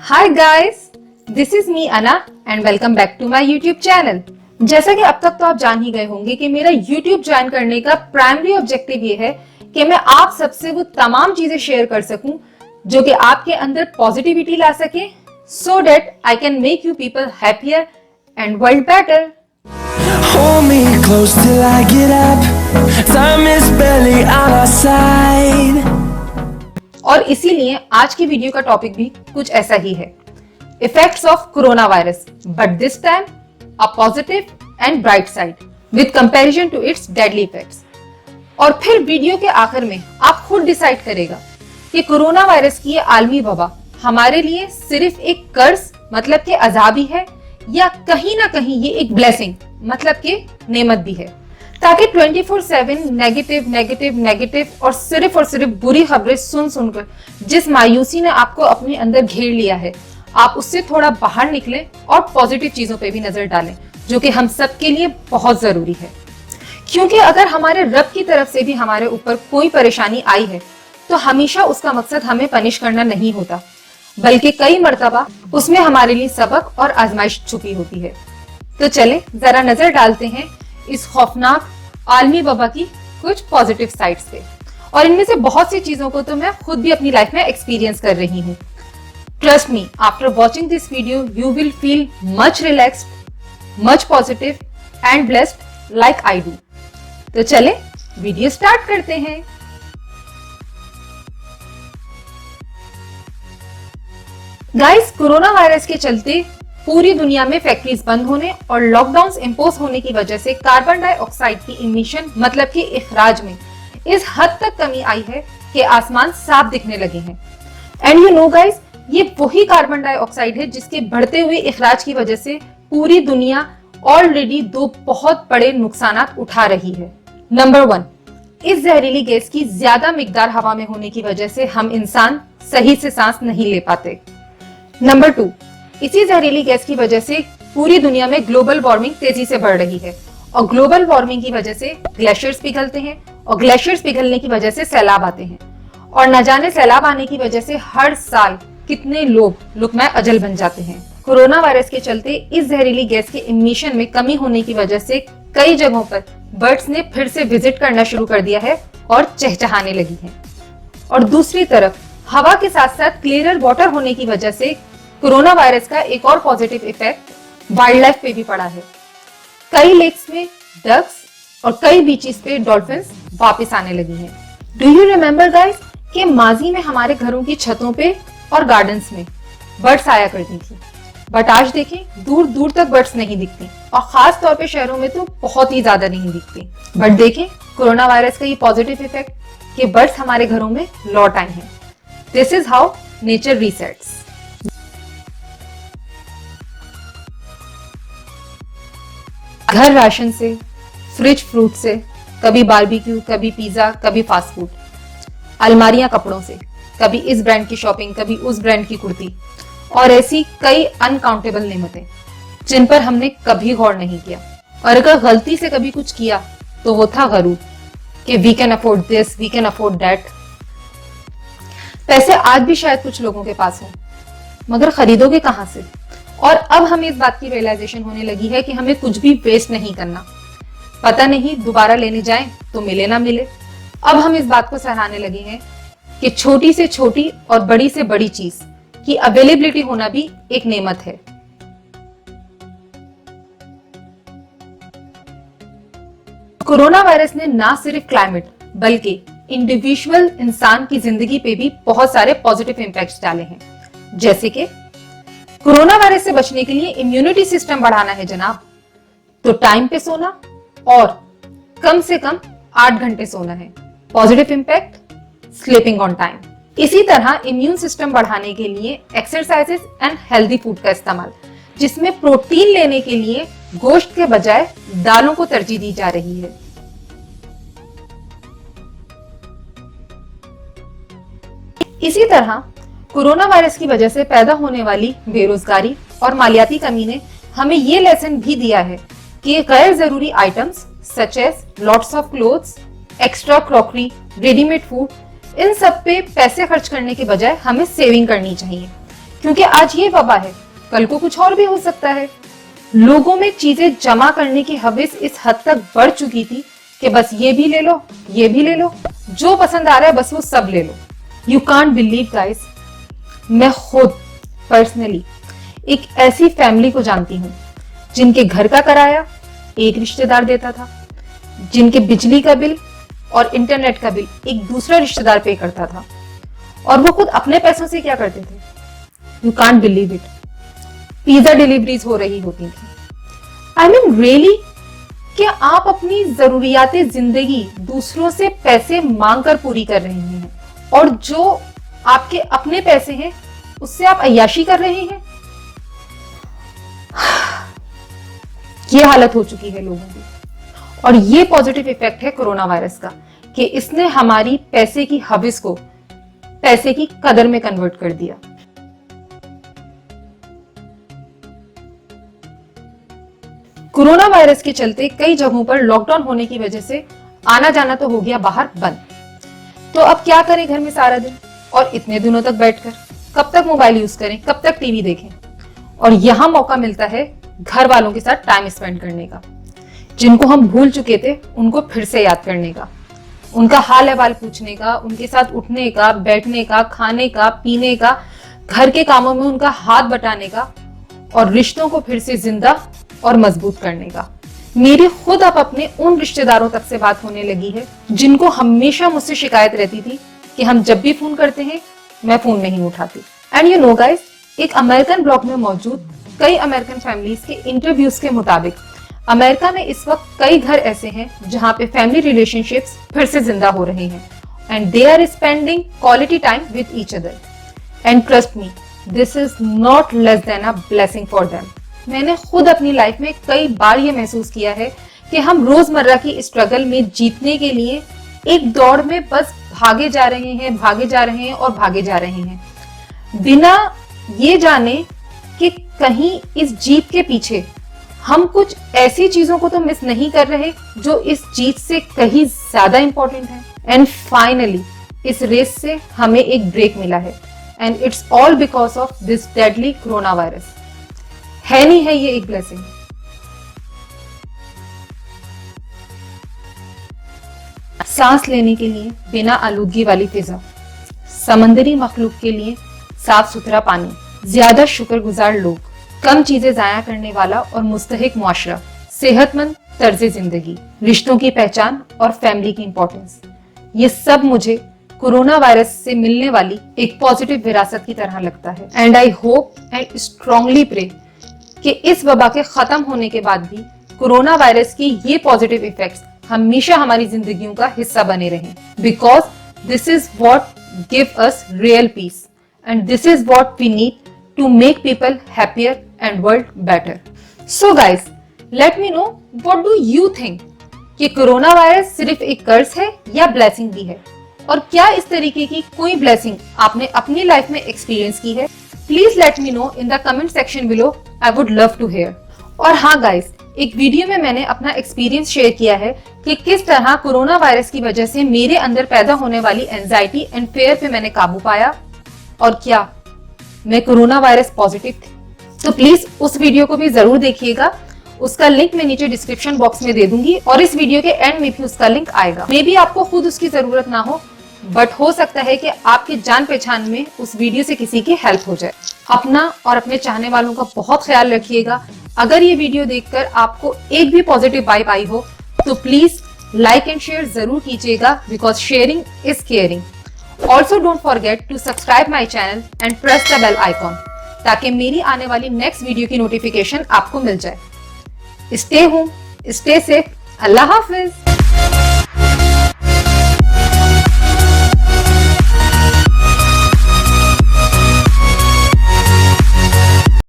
Hi guys, this is me Ana and welcome back to my YouTube channel. जैसा कि अब तक तो आप जान ही गए होंगे कि मेरा यूट्यूब ज्वाइन करने का प्राइमरी ऑब्जेक्टिव ये है कि मैं आप सबसे वो तमाम चीजें शेयर कर सकूं जो कि आपके अंदर पॉजिटिविटी ला सके, so that I can make you people happier and world better. Hold me close till I get up. Time is barely on our side. और इसीलिए आज की वीडियो का टॉपिक भी कुछ ऐसा ही है, effects of corona virus, but this time a positive and bright side with comparison to its deadly effects. और फिर वीडियो के आखिर में आप खुद डिसाइड करेगा कि कोरोना वायरस की ये आलमी वबा हमारे लिए सिर्फ एक कर्ज मतलब कि अजाबी है या कहीं ना कहीं ये एक ब्लेसिंग मतलब कि नेमत भी है, ताकि 24/7 नेगेटिव नेगेटिव नेगेटिव और सिर्फ बुरी खबरें सुन सुनकर जिस मायूसी ने आपको अपने अंदर घेर लिया है, आप उससे थोड़ा बाहर निकलें और पॉजिटिव चीजों पे भी नजर डालें, जो कि हम सब के लिए बहुत जरूरी है। क्योंकि अगर हमारे रब की तरफ से भी हमारे ऊपर कोई परेशानी आई है तो हमेशा उसका मकसद हमें पनिश करना नहीं होता, बल्कि कई मर्तबा उसमें हमारे लिए सबक और आजमाइश छुपी होती है। तो चले जरा नजर डालते हैं इस खौफनाक आलमी वबा की कुछ पॉजिटिव साइड्स पे, और इनमें से बहुत सी चीजों को तो मैं खुद भी अपनी लाइफ में एक्सपीरियंस कर रही हूँ। Trust me, after watching this video you will feel much relaxed, much positive and blessed like I do. तो चले वीडियो स्टार्ट करते हैं। गाइस, कोरोना वायरस के चलते पूरी दुनिया में फैक्ट्रीज बंद होने और लॉकडाउन इंपोज होने की वजह से कार्बन डाइऑक्साइड की इमिशन मतलब कि इखराज में इस हद तक कमी आई है कि आसमान साफ दिखने लगे हैं। एंड यू नो गाइस, ये वही कार्बन डाइऑक्साइड है जिसके बढ़ते हुए इखराज की वजह से पूरी दुनिया ऑलरेडी दो बहुत बड़े नुकसान उठा रही है। नंबर 1, इस जहरीली गैस की ज्यादा मिकदार हवा में होने की वजह से हम इंसान सही से सांस नहीं ले पाते। नंबर 2, इसी जहरीली गैस की वजह से पूरी दुनिया में ग्लोबल वार्मिंग तेजी से बढ़ रही है, और ग्लोबल वार्मिंग की वजह से ग्लेशियर्स पिघलते हैं, और ग्लेशियर्स पिघलने की वजह से सैलाब आते हैं, और न जाने सैलाब आने की वजह से हर साल कितने लोग लुकमा अजल बन जाते हैं। कोरोना वायरस के चलते इस जहरीली गैस के इमिशन में कमी होने की वजह से कई जगहों पर बर्ड्स ने फिर से विजिट करना शुरू कर दिया है और चहचहाने लगी है। और दूसरी तरफ हवा के साथ साथ क्लियरर वाटर होने की वजह से कोरोना वायरस का एक और पॉजिटिव इफेक्ट वाइल्ड लाइफ पे भी पड़ा है। कई लेक्स में डक्स और कई बीचेस पे डॉल्फिन्स वापस आने लगी हैं। डू यू रिमेम्बर गाइस कि माजी में हमारे घरों की छतों पे और गार्डन्स में बर्ड्स आया करती थी, बट आज देखें दूर दूर तक बर्ड्स नहीं दिखती, और खास तौर पे शहरों में तो बहुत ही ज्यादा नहीं दिखती। बट देखें कोरोना वायरस का ये पॉजिटिव इफेक्ट कि बर्ड्स हमारे घरों में लौट आए हैं। This is how nature resets. घर राशन से, फ्रिज फ्रूट से, कभी बारबेक्यू, कभी पिज्जा, कभी फास्ट फूड, अलमारियां कपड़ों से, कभी इस ब्रांड की शॉपिंग, कभी उस ब्रांड की कुर्ती, और ऐसी कई अनकाउंटेबल नेमतें जिन पर हमने कभी गौर नहीं किया। और अगर गलती से कभी कुछ किया तो वो था गरूर कि we can afford this, we can afford that. पैसे आज भी शायद कुछ लोगों के पास हो, मगर खरीदोगे कहां से? और अब हमें इस बात की रियलाइजेशन होने लगी है कि हमें कुछ भी वेस्ट नहीं करना। पता नहीं दोबारा लेने जाएं तो मिले ना मिले। अब हम इस बात को सराहने लगे हैं कि छोटी से छोटी और बड़ी से बड़ी चीज की अवेलेबिलिटी होना भी एक नेमत है। कोरोना वायरस ने ना सिर्फ क्लाइमेट बल्कि इंडिविजुअल इंसान की जिंदगी पे भी बहुत सारे पॉजिटिव इंपैक्ट्स डाले हैं। जैसे कि कोरोना वायरस से बचने के लिए इम्यूनिटी सिस्टम बढ़ाना है जनाब, तो टाइम पे सोना और कम से कम 8 घंटे सोना है। Positive impact, sleeping on time. इसी तरह इम्यून सिस्टम बढ़ाने के लिए एक्सरसाइजेस एंड हेल्दी फूड का इस्तेमाल, जिसमें प्रोटीन लेने के लिए गोश्त के बजाय दालों को तरजीह दी जा रही है। इसी तरह कोरोना वायरस की वजह से पैदा होने वाली बेरोजगारी और मालियाती कमी ने हमें ये लेसन भी दिया है कि गैर जरूरी items such as lots of clothes, extra crockery, readymade food, इन सब पे पैसे खर्च करने के बजाय हमें सेविंग करनी चाहिए, क्योंकि आज ये वबा है, कल को कुछ और भी हो सकता है। लोगों में चीजें जमा करने की हविस इस हद तक बढ़ चुकी थी कि बस ये भी ले लो, ये भी ले लो, जो पसंद आ रहा है बस वो सब ले लो। यू कांट बिलीव गाइस, मैं खुद पर्सनली एक ऐसी फैमिली को जानती हूँ जिनके घर का किराया एक रिश्तेदार देता था, जिनके बिजली का बिल और इंटरनेट का बिल एक दूसरा रिश्तेदार पे करता था, और वो खुद अपने पैसों से क्या करते थे। You can't believe it, pizza deliveries हो रही होती थी। आई मीन रियली, क्या आप अपनी जरूरियातें जिंदगी दूसरों से पैसे मांग कर पूरी कर रहे हैं, और जो आपके अपने पैसे हैं उससे आप अय्याशी कर रहे हैं। ये हालत हो चुकी है लोगों की, और ये पॉजिटिव इफेक्ट है कोरोना वायरस का कि इसने हमारी पैसे की हविस को पैसे की कदर में कन्वर्ट कर दिया। कोरोना वायरस के चलते कई जगहों पर लॉकडाउन होने की वजह से आना जाना तो हो गया बाहर बंद। तो अब क्या करें घर में सारा दिन, और इतने दिनों तक बैठकर कब तक मोबाइल यूज करें, कब तक टीवी देखें। और यहां मौका मिलता है घर वालों के साथ टाइम स्पेंड करने का, जिनको हम भूल चुके थे उनको फिर से याद करने का, उनका हाल अहवाल पूछने का, उनके साथ उठने का, बैठने का, खाने का, पीने का, घर के कामों में उनका हाथ बटाने का, और रिश्तों को फिर से जिंदा और मजबूत करने का। मेरी खुद अब अपने उन रिश्तेदारों तक से बात होने लगी है जिनको हमेशा मुझसे शिकायत रहती थी कि हम जब भी फोन करते हैं मैं फोन नहीं उठाती। एंड यू नो गाइस, एक अमेरिकन ब्लॉग में मौजूद कई अमेरिकन फैमिलीज के इंटरव्यूज के मुताबिक अमेरिका में इस वक्त कई घर ऐसे हैं जहां पे फैमिली रिलेशनशिप्स फिर से जिंदा हो रहे हैं, and they are spending quality time with each other. And trust me, this is not less than a blessing for them. मैंने खुद अपनी लाइफ में कई बार ये महसूस किया है कि हम रोजमर्रा की स्ट्रगल में जीतने के लिए एक दौड़ में बस भागे जा रहे हैं, भागे जा रहे हैं और भागे जा रहे हैं, बिना ये जाने कि कहीं इस जीत के पीछे हम कुछ ऐसी चीजों को तो मिस नहीं कर रहे जो इस जीत से कहीं ज्यादा इंपॉर्टेंट है। एंड फाइनली इस रेस से हमें एक ब्रेक मिला है, and it's all because of this deadly corona virus. है नहीं है ये एक ब्लेसिंग। सांस लेने के लिए बिना आलूदगी वाली फिजा, समंदरी मखलूक के लिए साफ सुथरा पानी, ज्यादा शुक्रगुजार लोग, कम चीजें जाया करने वाला और मुस्तहिक मुआशरा, सेहतमंद तर्ज जिंदगी, रिश्तों की पहचान और फैमिली की इंपॉर्टेंस, ये सब मुझे कोरोना वायरस से मिलने वाली एक पॉजिटिव विरासत की तरह लगता है। And I hope and strongly pray कि इस वबा के खत्म होने के बाद भी कोरोना वायरस की ये पॉजिटिव इफेक्ट्स हमेशा हमारी जिंदगियों का हिस्सा बने रहें, because this is what give us real peace, and this is what we need to make people happier and world better. So guys, let me know what do you think कि corona virus सिर्फ एक कर्ज है या blessing भी है, और क्या इस तरीके की कोई ब्लेसिंग आपने अपनी लाइफ में एक्सपीरियंस की है? Please let me know in the comment section below, I would love to hear. और हाँ गाइस, एक वीडियो में मैंने अपना एक्सपीरियंस शेयर किया है कि किस तरह कोरोना वायरस की वजह से मेरे अंदर पैदा होने वाली एंजाइटी एंड फेयर पे मैंने काबू पाया, और क्या मैं कोरोना वायरस पॉजिटिव थी। तो प्लीज उस वीडियो को भी जरूर देखिएगा, उसका लिंक मैं नीचे डिस्क्रिप्शन बॉक्स में दे दूंगी, और इस वीडियो के एंड में भी उसका लिंक आएगा। मे बी आपको खुद उसकी जरूरत ना हो, बट हो सकता है कि आपके जान पहचान में उस वीडियो से किसी की हेल्प हो जाए। अपना और अपने चाहने वालों का बहुत ख्याल रखिएगा। अगर ये वीडियो देखकर आपको एक भी पॉजिटिव वाइब आई हो तो प्लीज लाइक एंड शेयर जरूर कीजिएगा, because sharing is caring. Also don't forget to subscribe my channel and press the bell icon, ताकि मेरी आने वाली नेक्स्ट वीडियो की नोटिफिकेशन आपको मिल जाए। स्टे होम, स्टे सेफ, अल्लाह हाफिज।